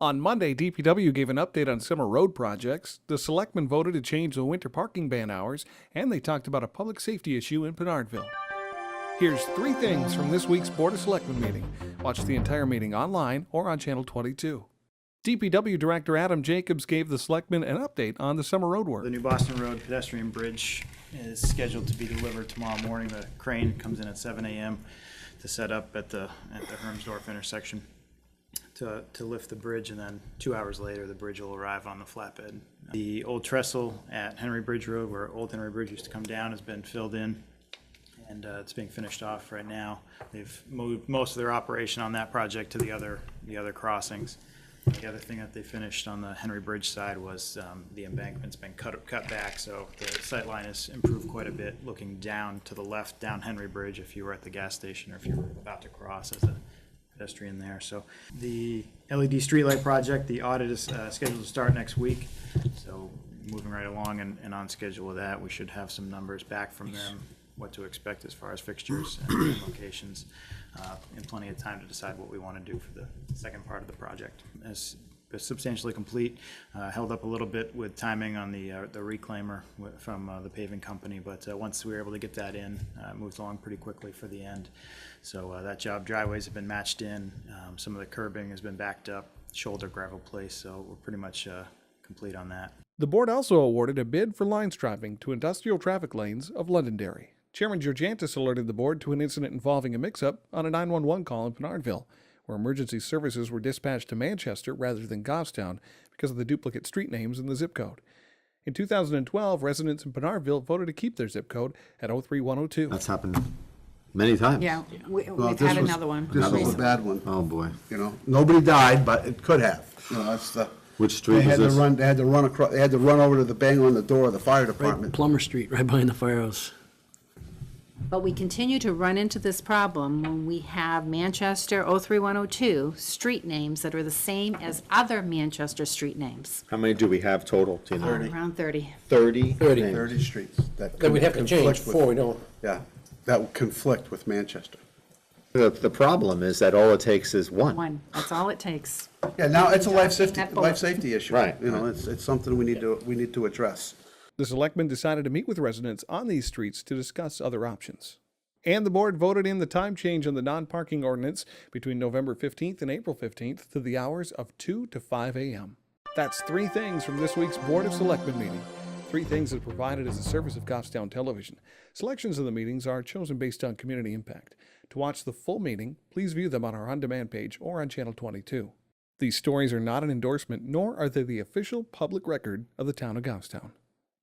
On Monday, DPW gave an update on summer road projects. The Selectmen voted to change the winter parking ban hours, and they talked about a public safety issue in Pinardville. Here's 3 things from this week's Board of Selectmen meeting. Watch the entire meeting online or on Channel 22. DPW Director Adam Jacobs gave the Selectmen an update on the summer road work. The new Boston Road pedestrian bridge is scheduled to be delivered tomorrow morning. The crane comes in at 7 a.m. to set up at the Hermsdorf intersection to lift the bridge, and then 2 hours later the bridge will arrive on the flatbed. The old trestle at Henry Bridge Road, where Old Henry Bridge used to come down, has been filled in, and it's being finished off right now. They've moved most of their operation on that project to the other crossings. The other thing that they finished on the Henry Bridge side was the embankment's been cut back, so the sight line has improved quite a bit, looking down to the left, down Henry Bridge, if you were at the gas station or if you were about to cross as a pedestrian there. So the LED streetlight project, the audit is scheduled to start next week, so moving right along and on schedule with that. We should have some numbers back from them, what to expect as far as fixtures and locations, and plenty of time to decide what we want to do for the second part of the project. As substantially complete, held up a little bit with timing on the reclaimer from the paving company, but once we were able to get that in, it moved along pretty quickly for the end. So that job, driveways have been matched in, some of the curbing has been backed up, shoulder gravel placed, so we're pretty much complete on that. The board also awarded a bid for line striping to industrial traffic lanes of Londonderry. Chairman Georgantis alerted the board to an incident involving a mix-up on a 911 call in Pinardville, where emergency services were dispatched to Manchester rather than Goffstown because of the duplicate street names in the zip code. In 2012, residents in Pinardville voted to keep their zip code at 03102. That's happened many times. Yeah, we've This had was- another one. This was a recently. bad one. Oh, boy. You know, nobody died, but it could have. You know, that's the. Which street is this? They had to run across. They had to run over to the bang on the door of the fire department. Plummer Street, right behind the firehouse. But we continue to run into this problem when we have Manchester 03102 street names that are the same as other Manchester street names. How many do we have total, Tina? Around 30. 30? 30. names. 30 streets. That we'd have to change conflict with- before we don't. Yeah, that would conflict with Manchester. The problem is that all it takes is one. One, that's all it takes. Yeah, now it's a life That bullet. safety issue. Right, You know, right. it's something we need to address. The Selectmen decided to meet with residents on these streets to discuss other options. And the board voted in the time change on the non-parking ordinance between November 15th and April 15th to the hours of 2 to 5 a.m. That's 3 things from this week's Board of Selectmen meeting. 3 things that are provided as a service of Goffstown Television. Selections of the meetings are chosen based on community impact. To watch the full meeting, please view them on our on-demand page or on Channel 22. These stories are not an endorsement, nor are they the official public record of the town of Goffstown.